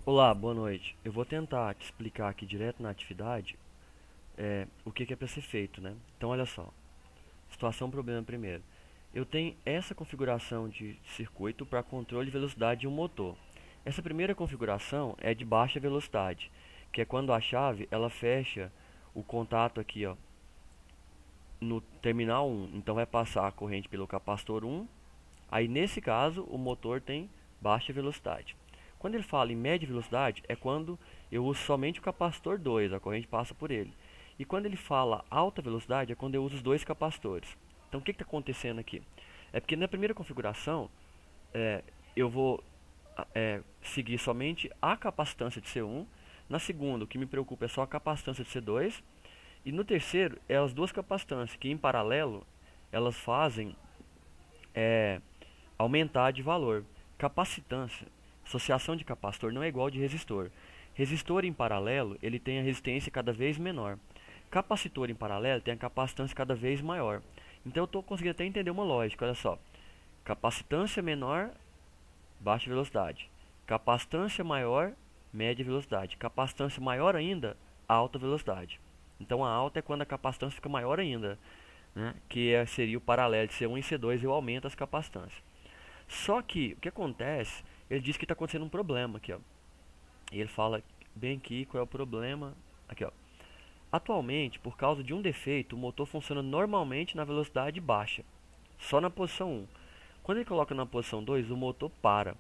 Olá, boa noite. Eu vou tentar te explicar aqui direto na atividade o que é para ser feito, né? Então, olha só. Situação, problema primeiro. Eu tenho essa configuração de circuito para controle de velocidade de um motor. Essa primeira configuração é de baixa velocidade, que é quando a chave ela fecha o contato aqui, ó, no terminal 1. Então, vai passar a corrente pelo capacitor 1. Aí, nesse caso, o motor tem baixa velocidade. Quando ele fala em média velocidade, é quando eu uso somente o capacitor 2, a corrente passa por ele. E quando ele fala alta velocidade, é quando eu uso os dois capacitores. Então, o que está acontecendo aqui? É porque na primeira configuração, eu vou seguir somente a capacitância de C1. Na segunda, o que me preocupa é só a capacitância de C2. E no terceiro, é as duas capacitâncias, que em paralelo, elas fazem aumentar de valor. Capacitância, associação de capacitor não é igual de resistor. Resistor em paralelo, ele tem a resistência cada vez menor. Capacitor em paralelo tem a capacitância cada vez maior. Então eu estou conseguindo até entender uma lógica, olha só. Capacitância menor, baixa velocidade. Capacitância maior, média velocidade. Capacitância maior ainda, alta velocidade. Então a alta é quando a capacitância fica maior ainda, né? Seria o paralelo de C1 e C2, eu aumento as capacitâncias. Só que o que acontece, ele diz que está acontecendo um problema aqui, ó. E ele fala bem aqui qual é o problema. Aqui, ó. Atualmente, por causa de um defeito, o motor funciona normalmente na velocidade baixa, só na posição 1. Quando ele coloca na posição 2, o motor para.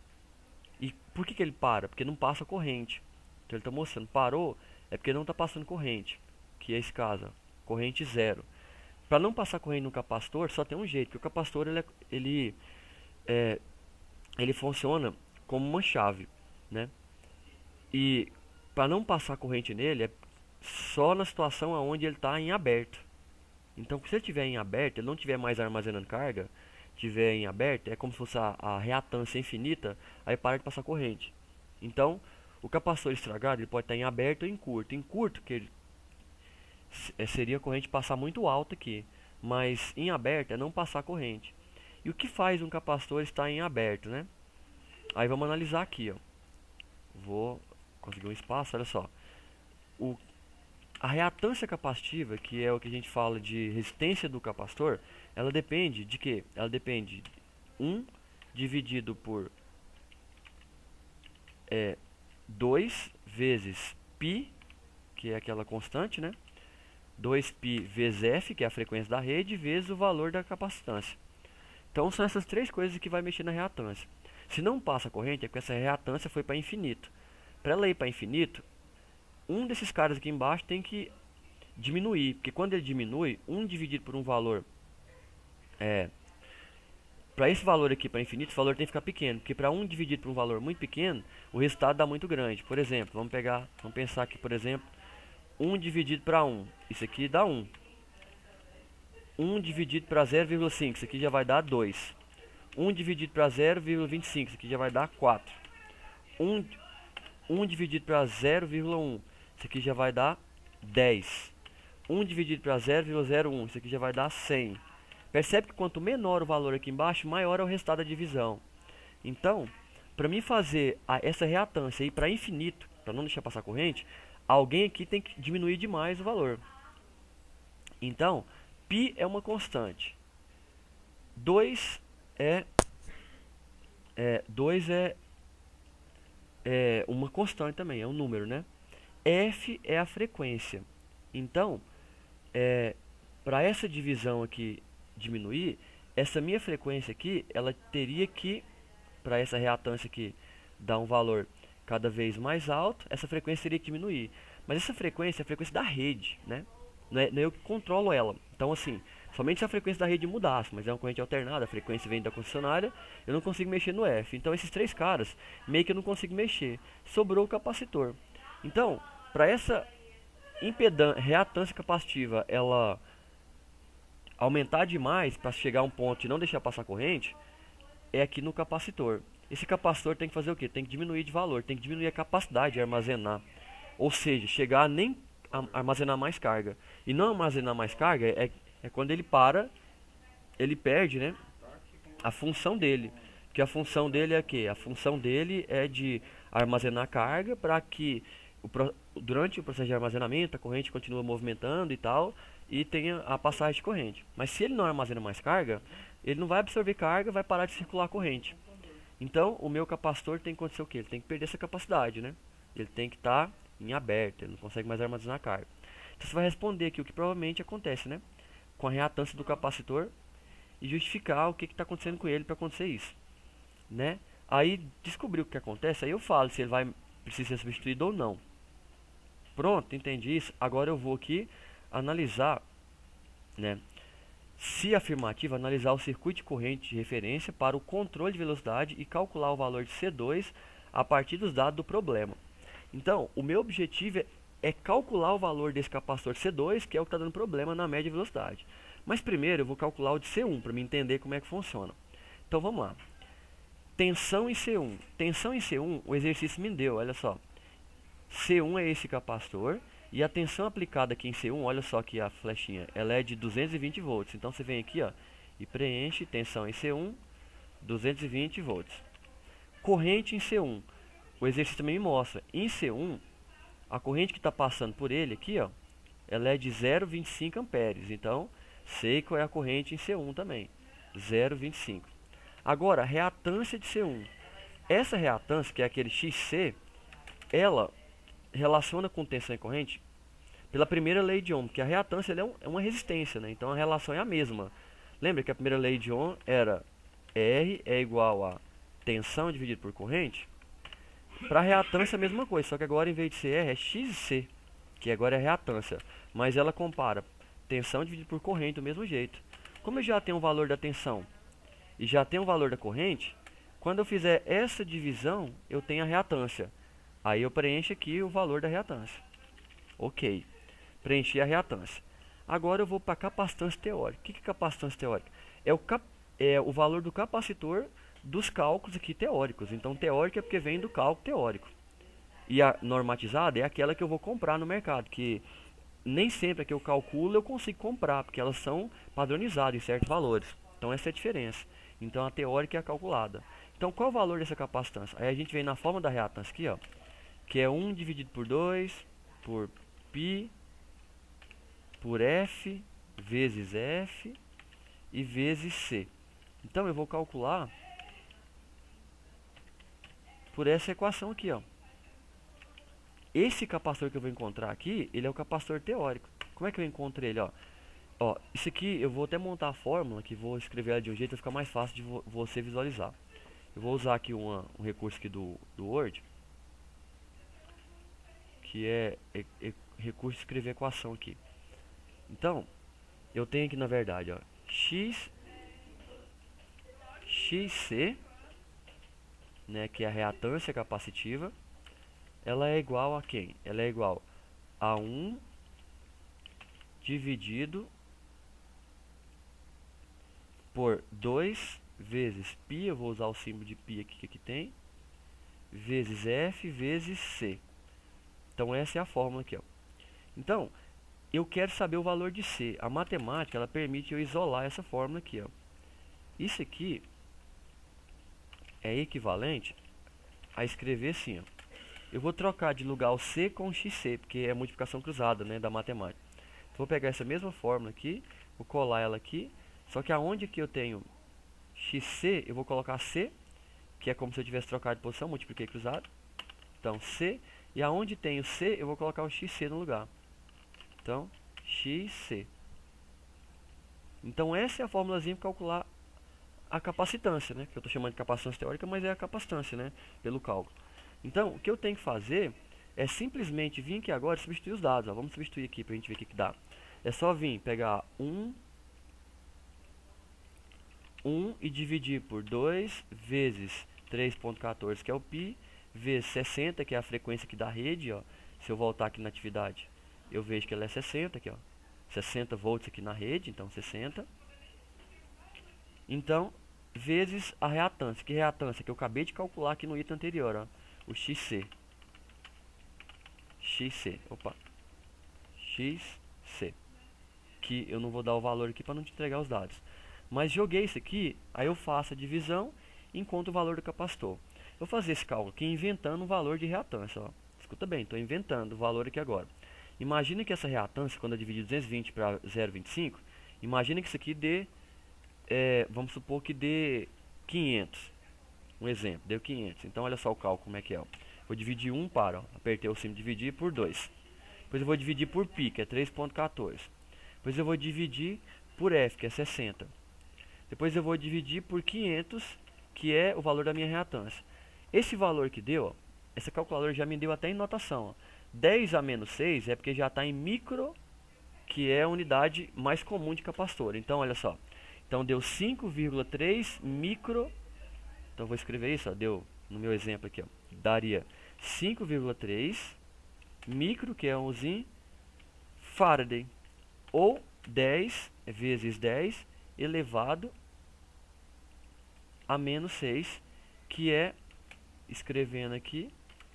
E por que ele para? Porque não passa corrente. Então ele está mostrando, parou, é porque não está passando corrente, que é esse caso, ó, corrente zero. Para não passar corrente no capacitor, só tem um jeito, porque o capacitor é, ele funciona como uma chave, né? E para não passar corrente nele é só na situação onde ele está em aberto. Então, se ele estiver em aberto, ele não estiver mais armazenando carga, estiver em aberto, é como se fosse a reatância infinita, aí para de passar corrente. Então, o capacitor estragado ele pode estar em aberto ou em curto. Em curto, que ele, seria a corrente passar muito alta aqui, mas em aberto é não passar corrente. E o que faz um capacitor estar em aberto, né? Aí vamos analisar aqui, ó. Vou conseguir um espaço, olha só. O, a reatância capacitiva, que é o que a gente fala de resistência do capacitor, ela depende de quê? Ela depende de 1 dividido por 2 vezes π, que é aquela constante, né? 2π vezes F, que é a frequência da rede, vezes o valor da capacitância. Então são essas três coisas que vai mexer na reatância. Se não passa a corrente, é porque essa reatância foi para infinito. Para ela ir para infinito, um desses caras aqui embaixo tem que diminuir, porque quando ele diminui, 1 dividido por um valor, para esse valor aqui para infinito, esse valor tem que ficar pequeno, porque para 1 dividido por um valor muito pequeno, o resultado dá muito grande. Por exemplo, vamos pensar aqui, por exemplo, 1 dividido para 1, isso aqui dá 1. 1 dividido para 0,5, isso aqui já vai dar 2. 1 dividido para 0,25, isso aqui já vai dar 4. 1, 1 dividido para 0,1, isso aqui já vai dar 10. 1 dividido para 0,01, isso aqui já vai dar 100. Percebe que quanto menor o valor aqui embaixo, maior é o resultado da divisão. Então, para mim fazer essa reatância ir para infinito, para não deixar passar corrente, alguém aqui tem que diminuir demais o valor. Então, π é uma constante. 2 é, 2 é uma constante também, é um número, né? F é a frequência. Então, para essa divisão aqui diminuir, essa minha frequência aqui, ela teria que, para essa reatância aqui dar um valor cada vez mais alto, essa frequência teria que diminuir. Mas essa frequência é a frequência da rede, né? Não é eu que controlo ela. Então, assim, somente se a frequência da rede mudasse, mas é uma corrente alternada, a frequência vem da concessionária, eu não consigo mexer no F. Então, esses três caras, meio que eu não consigo mexer. Sobrou o capacitor. Então, para essa reatância capacitiva, ela aumentar demais para chegar a um ponto de não deixar passar corrente, é aqui no capacitor. Esse capacitor tem que fazer o quê? Tem que diminuir de valor, tem que diminuir a capacidade de armazenar. Ou seja, chegar a nem armazenar mais carga. E não armazenar mais carga é quando ele para, ele perde, né, a função dele, Que a função dele é que a função dele é de armazenar carga para que durante o processo de armazenamento a corrente continue movimentando e tal e tenha a passagem de corrente. Mas se ele não armazena mais carga, ele não vai absorver carga, vai parar de circular a corrente. Então, o meu capacitor tem que acontecer o quê? Ele tem que perder essa capacidade, né? Ele tem que estar em aberto, ele não consegue mais armazenar carga. Então, você vai responder aqui o que provavelmente acontece, né? Com a reatância do capacitor e justificar o que está acontecendo com ele para acontecer isso, né? Aí, descobrir o que acontece, aí eu falo se ele vai precisar ser substituído ou não. Pronto, entendi isso. Agora eu vou aqui analisar, né? Se afirmativa, analisar o circuito de corrente de referência para o controle de velocidade e calcular o valor de C2 a partir dos dados do problema. Então, o meu objetivo é calcular o valor desse capacitor C2, que é o que está dando problema na média velocidade. Mas primeiro eu vou calcular o de C1 para me entender como é que funciona. Então vamos lá. Tensão em C1. Tensão em C1, o exercício me deu, olha só. C1 é esse capacitor e a tensão aplicada aqui em C1, olha só aqui a flechinha, ela é de 220 volts. Então você vem aqui, ó, e preenche tensão em C1, 220 volts. Corrente em C1. O exercício também me mostra. Em C1, a corrente que está passando por ele aqui, ó, ela é de 0,25 amperes. Então, sei qual é a corrente em C1 também. 0,25. Agora, reatância de C1. Essa reatância, que é aquele XC, ela relaciona com tensão e corrente pela primeira lei de Ohm, que a reatância é uma resistência, né? Então a relação é a mesma. Lembra que a primeira lei de Ohm era R é igual a tensão dividido por corrente? Para reatância é a mesma coisa, só que agora em vez de ser R é XC, que agora é reatância. Mas ela compara tensão dividido por corrente do mesmo jeito. Como eu já tenho o valor da tensão e já tenho o valor da corrente, quando eu fizer essa divisão, eu tenho a reatância. Aí eu preencho aqui o valor da reatância. Ok. Preenchi a reatância. Agora eu vou para a capacitância teórica. O que é capacitância teórica? É o valor do capacitor dos cálculos aqui teóricos. Então teórica é porque vem do cálculo teórico. E a normatizada é aquela que eu vou comprar no mercado. Que nem sempre a que eu calculo eu consigo comprar. Porque elas são padronizadas em certos valores. Então essa é a diferença. Então a teórica é a calculada. Então qual é o valor dessa capacitância? Aí a gente vem na forma da reatância aqui, ó, que é 1 dividido por 2 por π por F vezes F e vezes C. Então eu vou calcular por essa equação aqui, ó. Esse capacitor que eu vou encontrar aqui, ele é o capacitor teórico. Como é que eu encontro ele, ó? Ó, isso aqui eu vou até montar a fórmula, que vou escrever ela de um jeito para ficar mais fácil de você visualizar. Eu vou usar aqui um recurso aqui do Word, que é recurso de escrever equação aqui. Então, eu tenho aqui na verdade, ó, XC, né, que é a reatância capacitiva, ela é igual a quem? Ela é igual a 1 dividido por 2 vezes π, eu vou usar o símbolo de π aqui que aqui tem, vezes F vezes C. Então essa é a fórmula aqui, ó. Então, eu quero saber o valor de C. A matemática, ela permite eu isolar essa fórmula aqui, ó. Isso aqui é equivalente a escrever assim, ó. Eu vou trocar de lugar o C com o XC, porque é multiplicação cruzada, né, da matemática. Então, vou pegar essa mesma fórmula aqui, vou colar ela aqui, só que aonde que eu tenho XC, eu vou colocar C, que é como se eu tivesse trocado de posição, multipliquei cruzado. Então, C, e aonde tem o C, eu vou colocar o XC no lugar. Então, XC. Então, essa é a formulazinha para calcular a capacitância, né? Que eu estou chamando de capacitância teórica, mas é a capacitância, né? Pelo cálculo. Então, o que eu tenho que fazer é simplesmente vir aqui agora e substituir os dados. Ó. Vamos substituir aqui para a gente ver o que dá. É só vir pegar 1 e dividir por 2 vezes 3,14, que é o π, vezes 60, que é a frequência aqui da rede. Ó. Se eu voltar aqui na atividade, eu vejo que ela é 60 aqui, ó. 60 volts aqui na rede, então 60. Então, vezes a reatância. Que reatância? Que eu acabei de calcular aqui no item anterior, ó. O XC. Opa. XC. Que eu não vou dar o valor aqui para não te entregar os dados. Mas joguei isso aqui, aí eu faço a divisão encontra o valor do capacitor. Eu vou fazer esse cálculo aqui inventando um valor de reatância. Ó. Escuta bem, estou inventando o valor aqui agora. Imagina que essa reatância, quando eu dividir 220 para 0,25, imagina que isso aqui dê, vamos supor que dê 500. Um exemplo, deu 500. Então, olha só o cálculo como é que é. Ó. Vou dividir 1 para, ó, apertei o símbolo dividir por 2. Depois eu vou dividir por π, que é 3,14. Depois eu vou dividir por F, que é 60. Depois eu vou dividir por 500, que é o valor da minha reatância. Esse valor que deu, ó, essa calculadora já me deu até em notação. Ó. 10 a menos 6 é porque já está em micro, que é a unidade mais comum de capacitor. Então, olha só. Então, deu 5,3 micro. Então, vou escrever isso. Ó, deu, no meu exemplo aqui, ó, daria 5,3 micro, que é 11 Faraday. Ou 10 vezes 10 elevado a menos 6, que é, escrevendo aqui,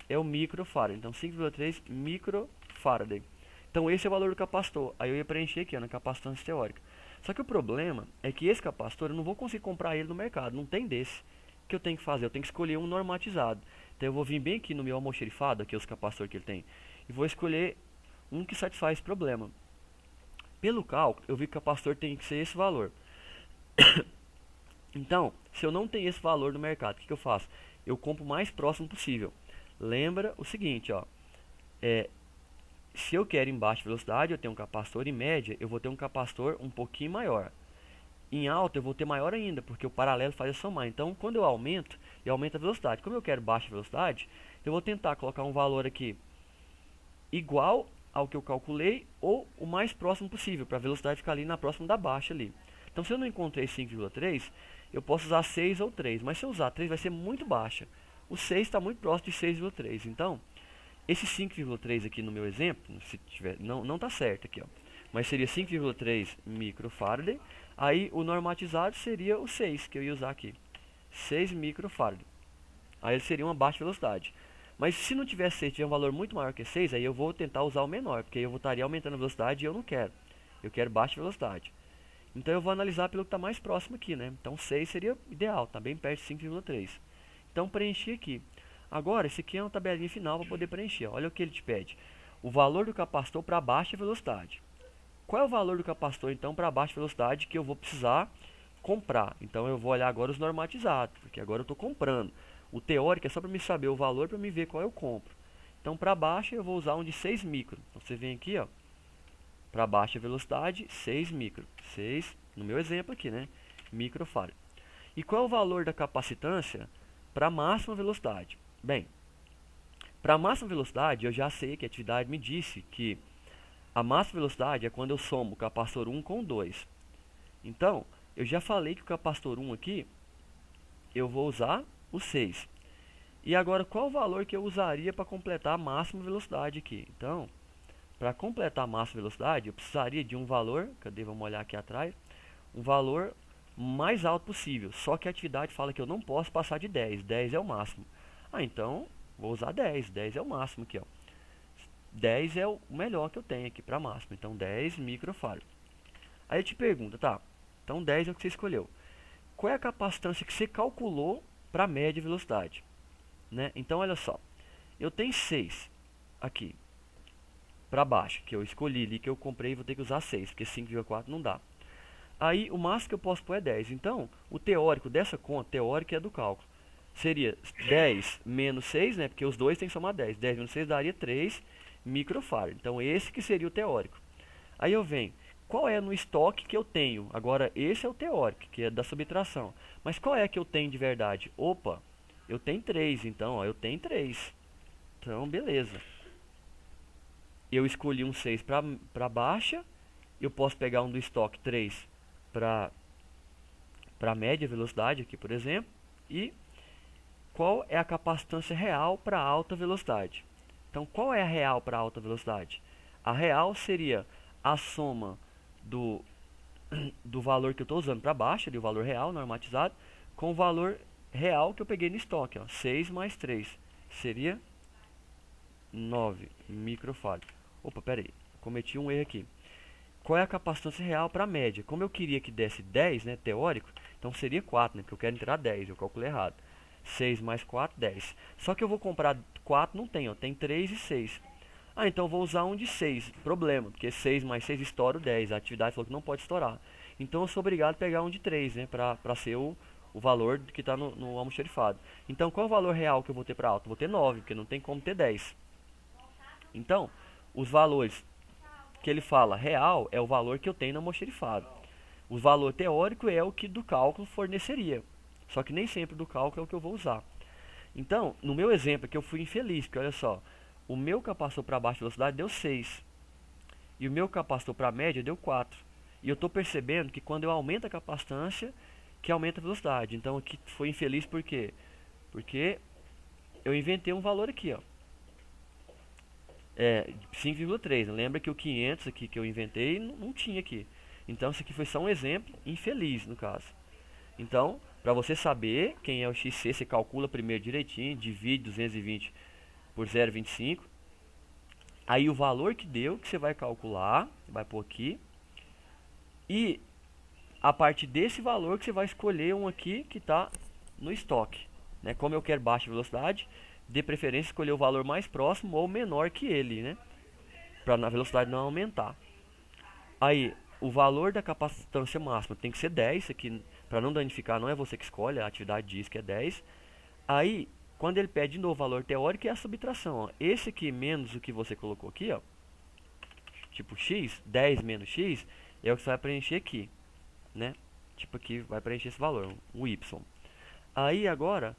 é o microfarad. Então, 5,3 microfarad. Então, esse é o valor do capacitor. Aí eu ia preencher aqui, ó, na capacitância teórica. Só que o problema é que esse capacitor eu não vou conseguir comprar ele no mercado. Não tem desse. O que eu tenho que fazer? Eu tenho que escolher um normatizado. Então, eu vou vir bem aqui no meu almoxerifado, aqui os capacitores que ele tem, e vou escolher um que satisfaz esse problema. Pelo cálculo, eu vi que o capacitor tem que ser esse valor. Então, se eu não tenho esse valor no mercado, o que eu faço? Eu compro o mais próximo possível. Lembra o seguinte, ó, se eu quero em baixa velocidade, eu tenho um capacitor. Em média, eu vou ter um capacitor um pouquinho maior. Em alta, eu vou ter maior ainda, porque o paralelo faz a somar. Então, quando eu aumento a velocidade. Como eu quero baixa velocidade, eu vou tentar colocar um valor aqui igual ao que eu calculei ou o mais próximo possível, para a velocidade ficar ali na próxima da baixa ali. Então, se eu não encontrei 5,3, eu posso usar 6 ou 3, mas se eu usar 3 vai ser muito baixa. O 6 está muito próximo de 6,3, então esse 5,3 aqui no meu exemplo, se tiver, não está certo aqui, ó, mas seria 5,3 microfarad. Aí o normatizado seria o 6 que eu ia usar aqui, 6 microfarad. Aí ele seria uma baixa velocidade. Mas se não tiver 6, tiver um valor muito maior que 6, aí eu vou tentar usar o menor, porque aí eu estaria aumentando a velocidade e eu não quero. Eu quero baixa velocidade. Então eu vou analisar pelo que está mais próximo aqui, né? Então 6 seria ideal, está bem perto de 5,3. Então preenchi aqui. Agora, esse aqui é uma tabelinha final para poder preencher. Olha o que ele te pede. O valor do capacitor para baixa velocidade. Qual é o valor do capacitor, então, para baixa velocidade que eu vou precisar comprar? Então eu vou olhar agora os normatizados, porque agora eu estou comprando. O teórico é só para me saber o valor, para me ver qual eu compro. Então, para baixa, eu vou usar um de 6 micro. Então, você vem aqui, ó, para baixa velocidade, 6 micro. 6, no meu exemplo aqui, né? Microfarad. E qual é o valor da capacitância para máxima velocidade? Bem, para máxima velocidade, eu já sei que a atividade me disse que a máxima velocidade é quando eu somo o capacitor 1 com 2. Então, eu já falei que o capacitor 1 aqui, eu vou usar o 6. E agora, qual o valor que eu usaria para completar a máxima velocidade aqui? Então, para completar a máxima velocidade, eu precisaria de um valor, cadê? Vamos olhar aqui atrás, um valor mais alto possível. Só que a atividade fala que eu não posso passar de 10. 10 é o máximo. Ah, então, vou usar 10. 10 é o máximo aqui, ó. 10 é o melhor que eu tenho aqui para máximo. Então, 10 microfarad. Aí eu te pergunta, tá, então 10 é o que você escolheu. Qual é a capacitância que você calculou para média velocidade? Né? Então, olha só. Eu tenho 6 aqui para baixo, que eu escolhi ali, que eu comprei, vou ter que usar 6, porque 5,4 não dá. Aí, o máximo que eu posso pôr é 10. Então, o teórico dessa conta, teórico é do cálculo, seria 10 menos 6, né? Porque os dois tem que somar 10. 10 menos 6 daria 3 microfarad. Então, esse que seria o teórico. Aí eu venho, qual é no estoque que eu tenho? Agora, esse é o teórico, que é da subtração. Mas qual é que eu tenho de verdade? Opa, eu tenho 3, então, ó, eu tenho 3. Então, beleza. Eu escolhi um 6 para baixa. Eu posso pegar um do estoque 3 para média velocidade aqui, por exemplo. E qual é a capacitância real para alta velocidade? Então, qual é a real para alta velocidade? A real seria a soma do valor que eu estou usando para baixa, o valor real normatizado, com o valor real que eu peguei no estoque. Ó, 6 mais 3 seria 9 microfarad. Opa, pera aí, cometi um erro aqui. Qual é a capacitância real para a média? Como eu queria que desse 10, né, teórico, Então seria 4, né? Porque eu quero entrar 10, eu calculei errado. 6 mais 4, 10. Só que eu vou comprar 4, não tem, ó. Tem 3 e 6. Ah, então eu vou usar um de 6. Problema, porque 6 mais 6 estoura o 10. A atividade falou que não pode estourar. Então eu sou obrigado a pegar um de 3, né? Pra ser o valor que está no almoxarifado. Então qual é o valor real que eu vou ter para alta? Vou ter 9, porque não tem como ter 10. Então, os valores que ele fala real é o valor que eu tenho no almoxarifado. O valor teórico é o que do cálculo forneceria. Só que nem sempre do cálculo é o que eu vou usar. Então, no meu exemplo aqui eu fui infeliz, porque olha só, o meu capacitor para baixa velocidade deu 6 e o meu capacitor para média deu 4. E eu estou percebendo que quando eu aumento a capacitância, que aumenta a velocidade. Então aqui foi infeliz por quê? Porque eu inventei um valor aqui, ó. 5,3. Lembra que o 500 aqui que eu inventei não tinha aqui. Então isso aqui foi só um exemplo infeliz no caso. Então, para você saber quem é o XC, você calcula primeiro direitinho, divide 220 por 0,25. Aí o valor que deu, que você vai calcular, vai pôr aqui. E a partir desse valor que você vai escolher um aqui que está no estoque. Né? Como eu quero baixa velocidade, de preferência escolher o valor mais próximo ou menor que ele, né? Para a velocidade não aumentar. Aí, o valor da capacitância máxima tem que ser 10, aqui para não danificar, não é você que escolhe, a atividade diz que é 10. Aí, quando ele pede de novo o valor teórico, é a subtração. Ó. Esse aqui menos o que você colocou aqui, ó, tipo x, 10 menos x, é o que você vai preencher aqui, né? Tipo aqui vai preencher esse valor, o y. Aí agora,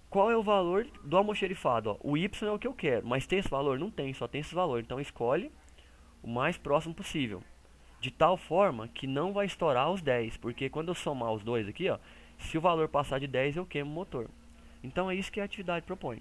qual é o valor do almoxarifado? Ó? O y é o que eu quero, mas tem esse valor? Não tem, só tem esse valor. Então escolhe o mais próximo possível. De tal forma que não vai estourar os 10, porque quando eu somar os dois aqui, ó, se o valor passar de 10 eu queimo o motor. Então é isso que a atividade propõe.